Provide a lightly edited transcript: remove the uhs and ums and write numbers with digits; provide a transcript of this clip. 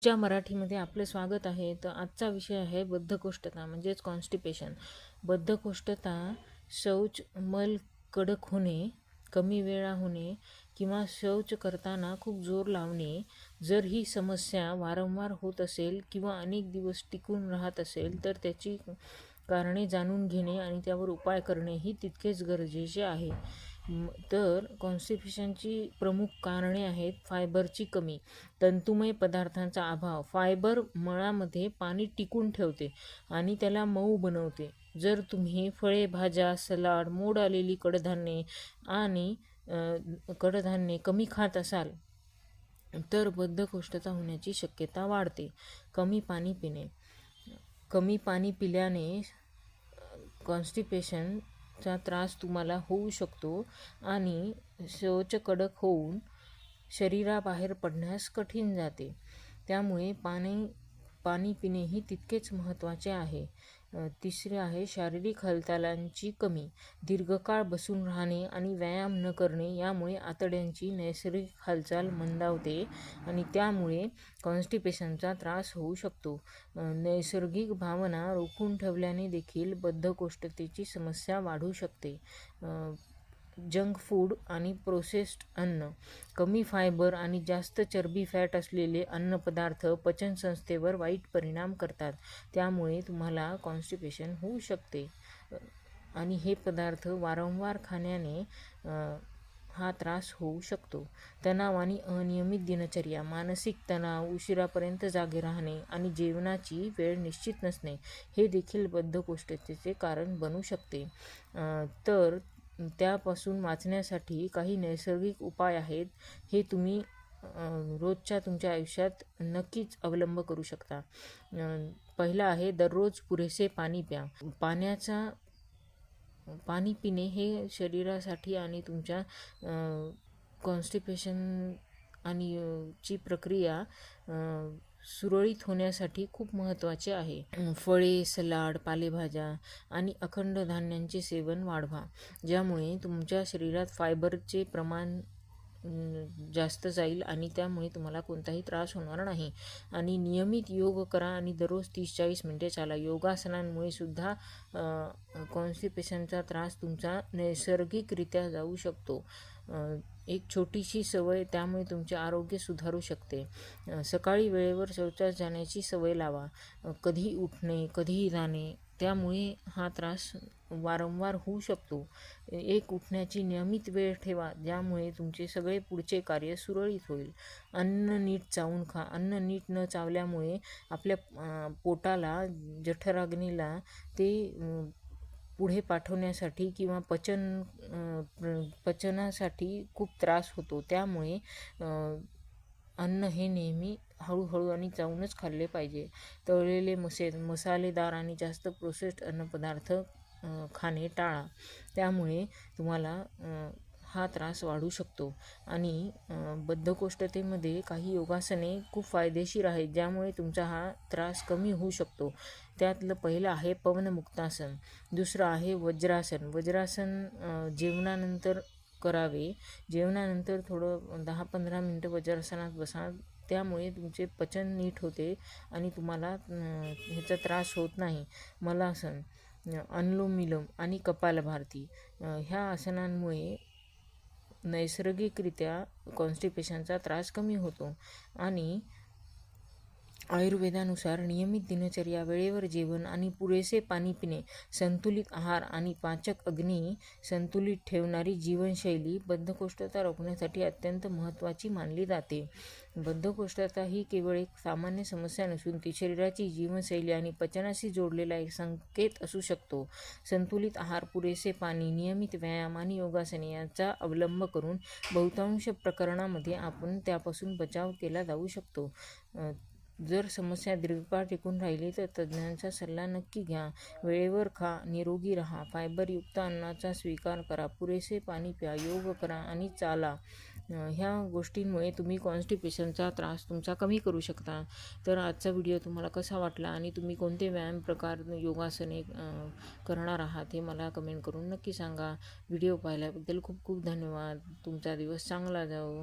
च्या मराठीमध्ये आपले स्वागत आहे. तर आजचा विषय आहे बद्धकोष्ठता म्हणजेच कॉन्स्टिपेशन. बद्धकोष्ठता शौच मल कडक होणे, कमी वेळा होणे किंवा शौच करताना खूप जोर लावणे. जर ही समस्या वारंवार होत असेल किंवा अनेक दिवस टिकून राहत असेल तर त्याची कारणे जाणून घेणे आणि त्यावर उपाय करणे ही तितकेच गरजेचे आहे. तर कॉन्स्टिपेशनची प्रमुख कारणे आहेत फायबरची कमी, तंतुमय पदार्थांचा अभाव. फायबर मळामध्ये पाणी टिकून ठेवते आणि त्याला मऊ बनवते. जर तुम्ही फळे, भाज्या, सलाड, मोड आलेली कडधान्ये कमी खात असाल तर बद्धकोष्ठता होण्याची शक्यता वाढते. कमी पाणी पिणे. कमी पाणी पिल्याने कॉन्स्टिपेशनचा त्रास तुम्हाला होऊ शकतो आणि शौच कडक होऊन शरीराबाहेर पडण्यास कठीण जाते. त्यामुळे पाणी पिणेही तितकेच महत्त्वाचे आहे. तिसरे आहे शारीरिक हालचालांची कमी. दीर्घकाळ बसून राहणे आणि व्यायाम न करणे यामुळे आतड्यांची नैसर्गिक हालचाल मंदावते आणि त्यामुळे कॉन्स्टिपेशनचा त्रास होऊ शकतो. नैसर्गिक भावना रोखून ठेवल्याने देखील बद्धकोष्ठतेची समस्या वाढू शकते. जंक फूड आणि प्रोसेस्ड अन्न. कमी फायबर आणि जास्त चरबी फॅट असलेले अन्नपदार्थ पचनसंस्थेवर वाईट परिणाम करतात. त्यामुळे तुम्हाला कॉन्स्टिपेशन होऊ शकते आणि हे पदार्थ वारंवार खाण्याने हा त्रास होऊ शकतो. तणाव आणि अनियमित दिनचर्या. मानसिक तणाव, उशिरापर्यंत जागे राहणे आणि जेवणाची वेळ निश्चित नसणे हे देखील बद्धकोष्ठतेचे कारण बनू शकते. तर त्यापासून वाचण्यासाठी काही नैसर्गिक उपाय आहेत. हे तुम्ही रोजच्या तुमच्या आयुष्यात नक्कीच अवलंब करू शकता. पहिला आहे दररोज पुरेसे पाणी प्या. पाणी पिणे हे शरीरासाठी आणि तुमच्या कॉन्स्टिपेशन आणि ची प्रक्रिया सुरळीत होण्यासाठी खूप महत्त्वाचे आहे. फळे, सलाड, पालेभाज्या आणि अखंड धान्यांचे सेवन वाढवा, ज्यामुळे तुमच्या शरीरात फायबरचे प्रमाण जास्त जाईल आणि त्यामुळे तुम्हाला कोणताही त्रास होणार नाही. आणि नियमित योग करा आणि दररोज 30-40 मिनिटे चाला. योगासनांमुळे सुद्धा कॉन्स्टिपेशनचा त्रास तुमचा नैसर्गिकरित्या जाऊ शकतो. एक छोटीशी सवय त्यामुळे तुमचे आरोग्य सुधारू शकते. सकाळी वेळेवर शौचास जाण्याची सवय लावा. कधी उठणे, कधीही जाणे, त्यामुळे हा त्रास वारंवार होऊ शकतो. एक उठण्याची नियमित वेळ ठेवा, ज्यामुळे तुमचे सगळे पुढचे कार्य सुरळीत होईल. अन्न नीट चावून खा. अन्न नीट न चावल्यामुळे आपल्या पोटाला, जठराग्नीला ते पुढे पाठवण्यासाठी किंवा पचनासाठी खूप त्रास होतो. त्यामुळे अन्न हे नेहमी हळूहळू आणि चावूनच खाल्ले पाहिजे. तळलेले मसालेदार आणि जास्त प्रोसेस्ड अन्नपदार्थ खाणे टाळा. त्यामुळे तुम्हाला हा त्रास वाढू शकतो. आणि बद्धकोष्ठतेमध्ये काही योगासने खूप फायदेशीर आहेत, ज्यामुळे तुमचा हा त्रास कमी होऊ शकतो. त्यातलं पहिलं आहे पवनमुक्तासन. दुसरं आहे वज्रासन. वज्रासन जेवणानंतर करावे. जेवणानंतर थोडं 10-15 मिनटं वज्रासनात बसा. त्यामुळे तुमचे पचन नीट होते आणि तुम्हाला ह्याचा त्रास होत नाही. मलासन, अनुलोम विलोम आणि कपालभाती ह्या आसनांमुळे नैसर्गिकरित्या कॉन्स्टिपेशनचा त्रास कमी होतो. आणि आयुर्वेदानुसार नियमित दिनचर्या, वेळेवर जेवण आणि पुरेसे पाणी पिणे, संतुलित आहार आणि पाचक अग्नी संतुलित ठेवणारी जीवनशैली बद्धकोष्ठता रोखण्यासाठी अत्यंत महत्त्वाची मानली जाते. बद्धकोष्ठता ही केवळ एक सामान्य समस्या नसून ती शरीराची जीवनशैली आणि पचनाशी जोडलेला एक संकेत असू शकतो. संतुलित आहार, पुरेसे पाणी, नियमित व्यायाम आणि योगासने यांचा अवलंब करून बहुतांश प्रकरणांमध्ये आपण त्यापासून बचाव केला जाऊ शकतो. जर समस्या दीर्घकाळ टिकून राहिली तर तज्ज्ञांचा सल्ला नक्की घ्या. वेळेवर खा, निरोगी राहा, फायबरयुक्त अन्नाचा स्वीकार करा, पुरेसे पाणी प्या, योग करा आणि चाला. ह्या गोष्टींमुळे तुम्ही कॉन्स्टिपेशनचा त्रास तुमचा कमी करू शकता. तर आजचा व्हिडिओ तुम्हाला कसा वाटला आणि तुम्ही कोणते व्यायाम प्रकार, योगासने करणार आहात हे मला कमेंट करून नक्की सांगा. व्हिडिओ पाहिल्याबद्दल खूप खूप धन्यवाद. तुमचा दिवस चांगला जाओ.